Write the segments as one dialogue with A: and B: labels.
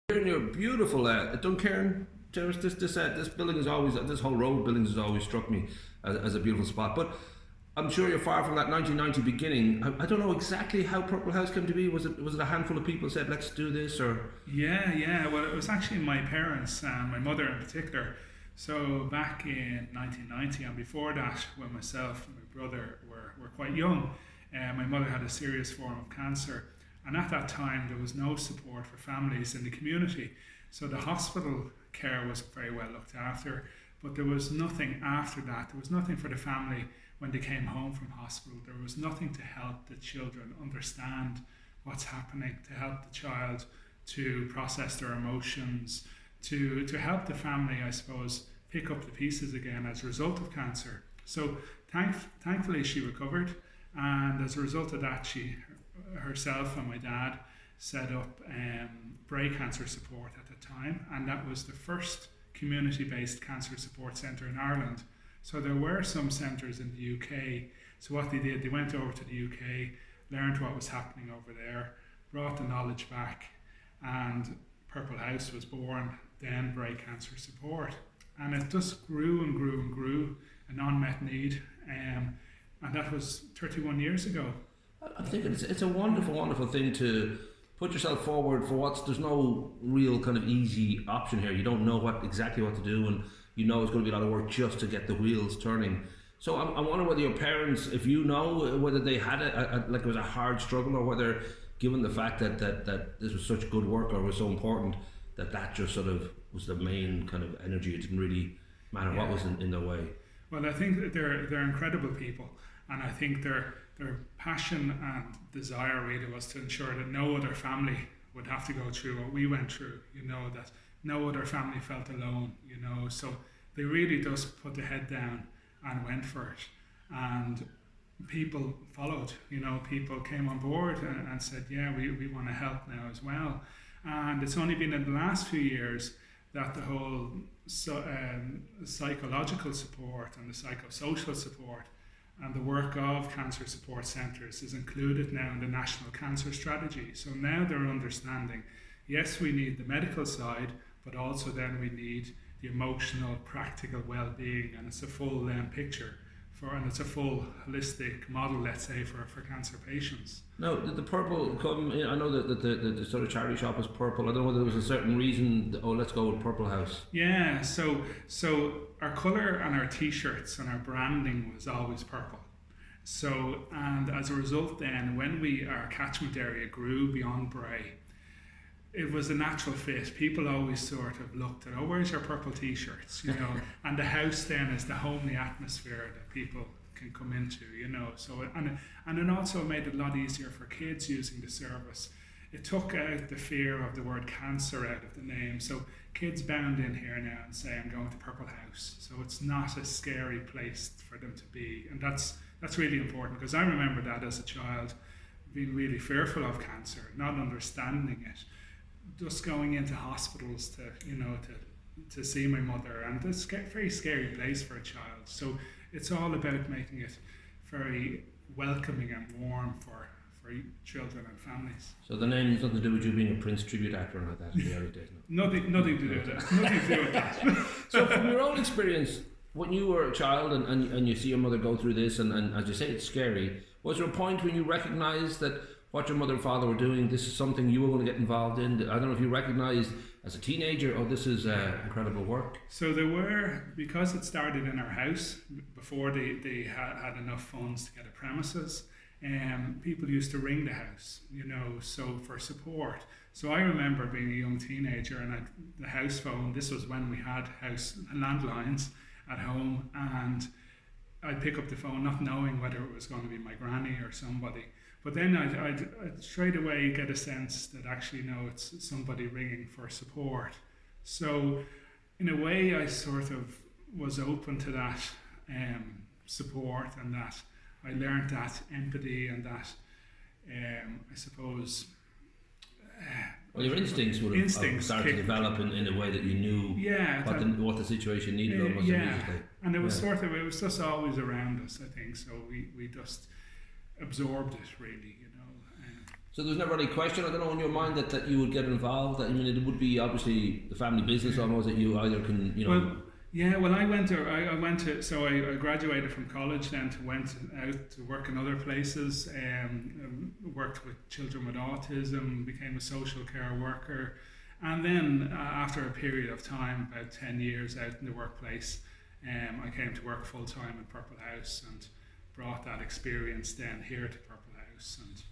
A: Here in your beautiful Duncairn Tce, this building is always, this whole row of buildings has always struck me as a beautiful spot. But I'm sure you're far from that 1990 beginning. I don't know exactly how Purple House came to be. Was it a handful of people said let's do this, or?
B: Yeah. Well, it was actually my parents, my mother in particular. So back in 1990, and before that, when myself and my brother were quite young, my mother had a serious form of cancer, and at that time there was no support for families in the community. So the hospital care was very well looked after, but there was nothing after that. There was nothing for the family when they came home from hospital. There was nothing to help the children understand what's happening, to help the child to process their emotions, to help the family, I suppose, pick up the pieces again as a result of cancer. So thankfully she recovered, and as a result of that, she herself and my dad set up brain cancer support at the time, and that was the first community-based cancer support centre in Ireland. So there were some centres in the UK. So what they did, they went over to the UK, learned what was happening over there, brought the knowledge back, and Purple House was born, then brain cancer support. And it just grew and grew and grew, an unmet need, and that was 31 years ago.
A: I think it's a wonderful, wonderful thing to put yourself forward for there's no real kind of easy option here. You don't know exactly what to do, and you know it's going to be a lot of work just to get the wheels turning. So I wonder whether your parents, if you know, whether they had like it was a hard struggle, or whether, given the fact that this was such good work or was so important, that just sort of was the main kind of energy. It didn't really matter what was in their way.
B: Well, I think that they're incredible people, and I think their passion and desire really was to ensure that no other family would have to go through what we went through, that no other family felt alone, so they really just put the head down and went for it, and people followed, people came on board and said, yeah, we want to help now as well. And it's only been in the last few years that the whole psychological support and the psychosocial support and the work of cancer support centres is included now in the National Cancer Strategy. So now they're understanding, yes, we need the medical side, but also then we need the emotional, practical well-being, and it's a full picture and it's a full holistic model, let's say, for cancer patients.
A: Now, did the purple come in? I know that the sort of charity shop is purple. I don't know whether there was a certain reason, let's go with Purple House.
B: Yeah, so our colour and our t-shirts and our branding was always purple. So, and as a result then, when our catchment area grew beyond Bray, it was a natural fit. People always sort of looked at, where's your purple t-shirts, and the house then is the homely atmosphere that people can come into, so and it also made it a lot easier for kids using the service. It took out the fear of the word cancer out of the name, so kids bound in here now and say, I'm going to Purple House, so it's not a scary place for them to be, and that's really important, because I remember that as a child, being really fearful of cancer, not understanding it, just going into hospitals to see my mother, and it's a very scary place for a child. So it's all about making it very welcoming and warm for children and families.
A: So the name has nothing to do with you being a Prince tribute actor or like that in the early days? No?
B: Nothing to do with that. Nothing to do with that.
A: So from your own experience, when you were a child and you see your mother go through this, and as you say, it's scary, was there a point when you recognised that what your mother and father were doing, this is something you were going to get involved in? I don't know if you recognised as a teenager, this is incredible work.
B: So there were, because it started in our house, before they had enough funds to get a premises, people used to ring the house, so for support. So I remember being a young teenager, and the house phone, this was when we had house landlines at home, and I'd pick up the phone not knowing whether it was going to be my granny or somebody. But then I'd straight away get a sense that actually, no, it's somebody ringing for support. So in a way, I sort of was open to that support, and that I learned that empathy, and that I suppose...
A: well, your instincts would have started to develop in a way that you knew what the situation needed almost immediately.
B: And it was it was just always around us, I think, so we just absorbed it really,
A: So there's never any question, I don't know, in your mind that you would get involved. I mean, it would be obviously the family business almost that you either can, you know.
B: Well, yeah, well, I went to, so I graduated from college then went out to work in other places, worked with children with autism, became a social care worker, and then after a period of time, about 10 years out in the workplace, I came to work full time at Purple House and brought that experience then here to Purple House. And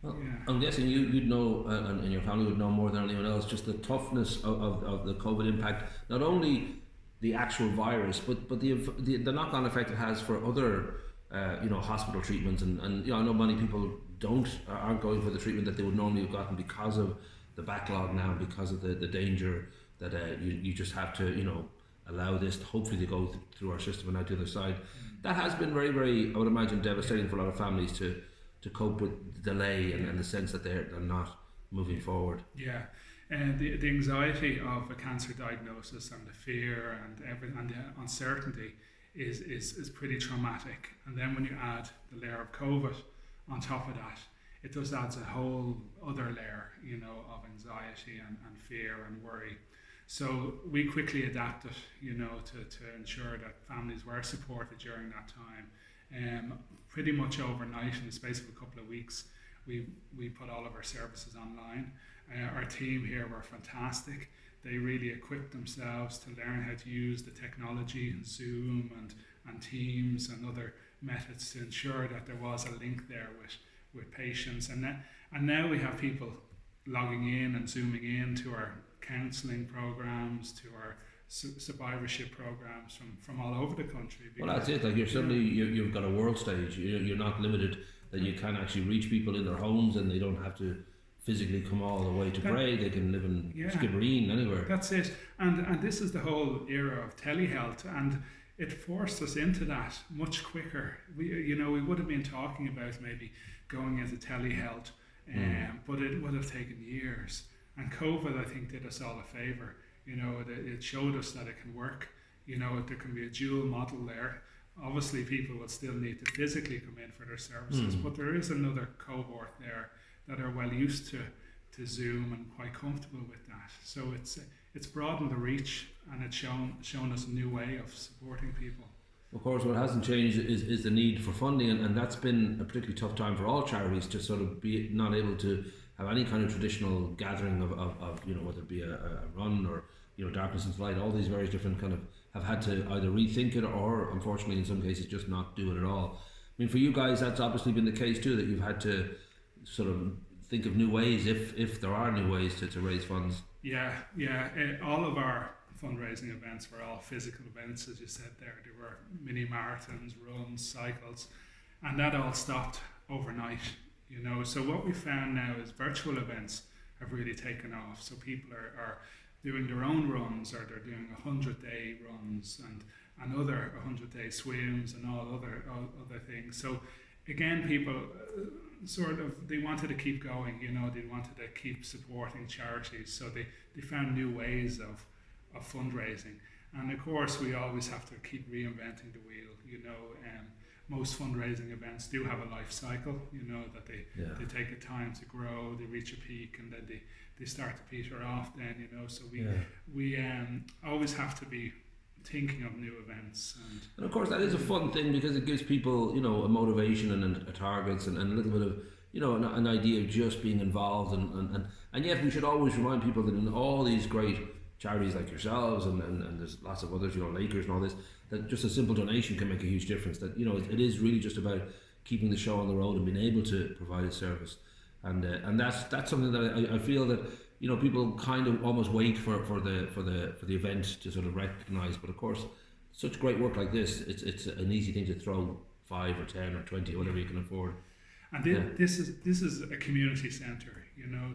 A: Well,
B: yeah.
A: I'm guessing you'd know, and your family would know more than anyone else, just the toughness of the COVID impact, not only the actual virus, but the knock-on effect it has for other, hospital treatments, and I know many people aren't going for the treatment that they would normally have gotten because of the backlog now, because of the danger that you just have to, allow this hopefully to go through our system and out the other side. That has been very, very, I would imagine, devastating for a lot of families to cope with the delay and the sense that they're not moving forward.
B: Yeah, and the anxiety of a cancer diagnosis and the fear and the uncertainty is pretty traumatic. And then when you add the layer of COVID on top of that, it just adds a whole other layer, of anxiety and fear and worry. So we quickly adapted, to ensure that families were supported during that time. Pretty much overnight, in the space of a couple of weeks, we put all of our services online. Our team here were fantastic. They really equipped themselves to learn how to use the technology and Zoom and Teams and other methods to ensure that there was a link there with patients. And now we have people logging in and zooming in to our counselling programs, to our survivorship programs from all over the country.
A: Well, that's it. Like you've got a world stage. You're not limited. That you can actually reach people in their homes, and they don't have to physically come all the way to Bray. They can live in Skibbereen, anywhere.
B: That's it. And this is the whole era of telehealth, and it forced us into that much quicker. We would have been talking about maybe going into telehealth, but it would have taken years. And COVID, I think, did us all a favour. It showed us that it can work. There can be a dual model there. Obviously, people will still need to physically come in for their services, but there is another cohort there that are well used to Zoom and quite comfortable with that. So it's broadened the reach, and it's shown us a new way of supporting people.
A: Of course, what hasn't changed is the need for funding, and that's been a particularly tough time for all charities to sort of be not able to have any kind of traditional gathering of whether it be a run or darkness and light. All these various different kind of have had to either rethink it or, unfortunately, in some cases, just not do it at all. I mean, for you guys, that's obviously been the case too, that you've had to sort of think of new ways, if there are new ways to raise funds.
B: Yeah. All of our fundraising events were all physical events, as you said there. They were mini marathons, runs, cycles, and that all stopped overnight. So what we found now is virtual events have really taken off. So people are doing their own runs, or they're doing 100-day runs and other 100-day swims and all other things. So again, people they wanted to keep going. They wanted to keep supporting charities. So they found new ways of fundraising. And of course, we always have to keep reinventing the wheel. Most fundraising events do have a life cycle, that they take a time to grow, they reach a peak, and then they start to peter off then, so we always have to be thinking of new events.
A: And of course, that is a fun thing, because it gives people, a motivation and a targets and a little bit of, an idea of just being involved. And yet we should always remind people that in all these great charities like yourselves and there's lots of others, Lakers and all this, that just a simple donation can make a huge difference. That it is really just about keeping the show on the road and being able to provide a service, and that's something that I feel that people kind of almost wait for the event to sort of recognise. But of course, such great work like this, it's an easy thing to throw 5 or 10 or 20, whatever you can afford.
B: And this is a community centre,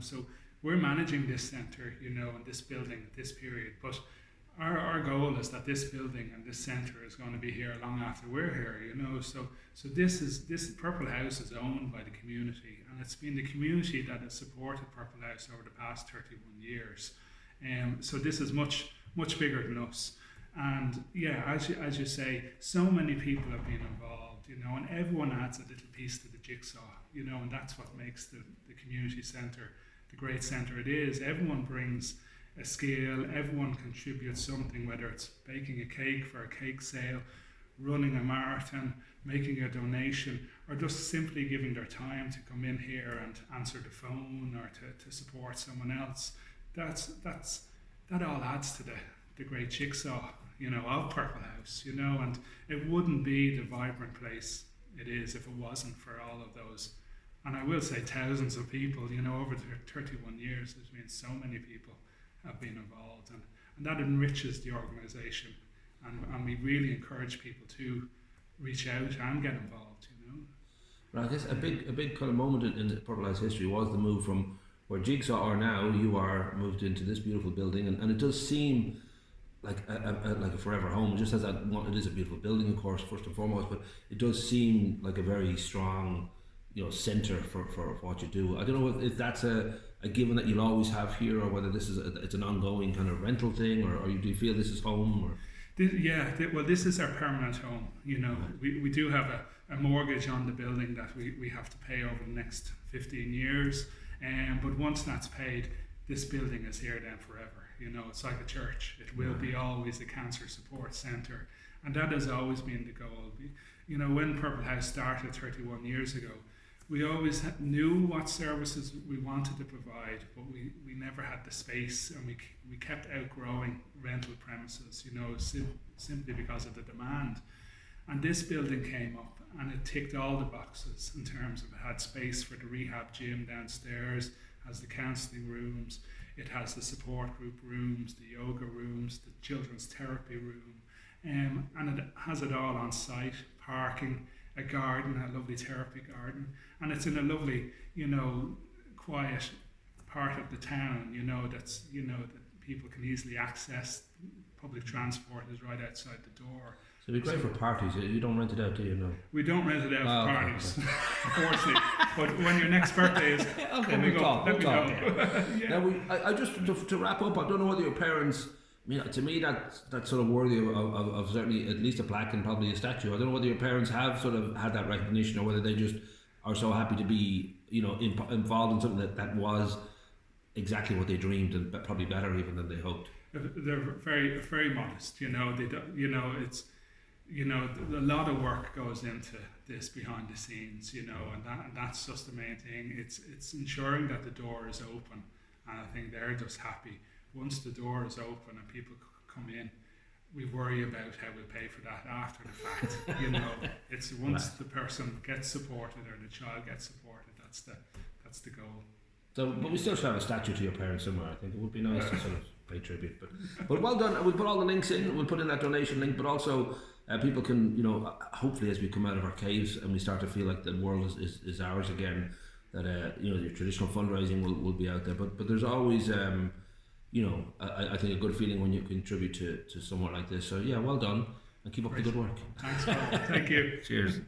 B: so we're managing this centre, and this building, this period, but our goal is that this building and this centre is going to be here long after we're here, so this Purple House is owned by the community, and it's been the community that has supported Purple House over the past 31 years. So this is much bigger than us. And as you say, so many people have been involved. you know, and everyone adds a little piece to the jigsaw, you know, and that's what makes the community centre the great centre it is. Everyone brings a skill, everyone contributes something, whether it's baking a cake for a cake sale, running a marathon, making a donation, or just simply giving their time to come in here and answer the phone or to support someone else. That all adds to the great jigsaw, you know, of Purple House, you know, and it wouldn't be the vibrant place it is if it wasn't for all of those. And I will say thousands of people, you know, over the 31 years, there's been so many people have been involved, and that enriches the organisation, and we really encourage people to reach out and get involved, you know.
A: Well, I guess a big kind of moment in the Purple House history was the move from where Jigsaw are now. You are moved into this beautiful building, and it does seem like a forever home. It just has that. It is a beautiful building, of course, first and foremost, but it does seem like a very strong, you know, centre for what you do. I don't know if that's a given that you'll always have here, or whether this is it's an ongoing kind of rental thing, or do you feel this is home? Or?
B: Well, this is our permanent home. You know, we do have a mortgage on the building that we have to pay over the next 15 years. But once that's paid, this building is here then forever. You know, it's like a church. It will be always a cancer support centre. And that has always been the goal. You know, when Purple House started 31 years ago, we always knew what services we wanted to provide, but we never had the space, and we kept outgrowing rental premises, you know, simply because of the demand. And this building came up, and it ticked all the boxes in terms of it had space for the rehab gym downstairs, has the counselling rooms, it has the support group rooms, the yoga rooms, the children's therapy room, and it has it all on site, parking, a garden, a lovely therapy garden, and it's in a lovely, you know, quiet part of the town, you know, that's, you know, that people can easily access. Public transport is right outside the door.
A: So it'd be great for parties. You don't rent it out, do you? No.
B: We don't rent it out for parties, unfortunately. But when your next birthday is coming up, let me know.
A: Yeah. Now, I just to wrap up, I don't know whether your parents. I mean, to me, that's sort of worthy of certainly at least a plaque and probably a statue. I don't know whether your parents have sort of had that recognition, or whether they just are so happy to be, you know, involved in something that was exactly what they dreamed, and probably better even than they hoped.
B: They're very, very modest. You know, they don't, you know, it's, you know, a lot of work goes into this behind the scenes. You know, and that's just the main thing. It's ensuring that the door is open, and I think they're just happy. Once the door is open and people come in, we worry about how we pay for that after the fact. You know, it's once the person gets supported or the child gets supported, that's the goal.
A: So, but we still should have a statue to your parents somewhere. I think it would be nice to sort of pay tribute. But well done. We'll put all the links in. We'll put in that donation link, but also people can, you know, hopefully as we come out of our caves and we start to feel like the world is ours again, that you know, your traditional fundraising will be out there. But there's always you know, I think a good feeling when you contribute to somewhere like this. So yeah, well done, and keep up the good work.
B: Thanks, Paul. Thank you.
A: Cheers.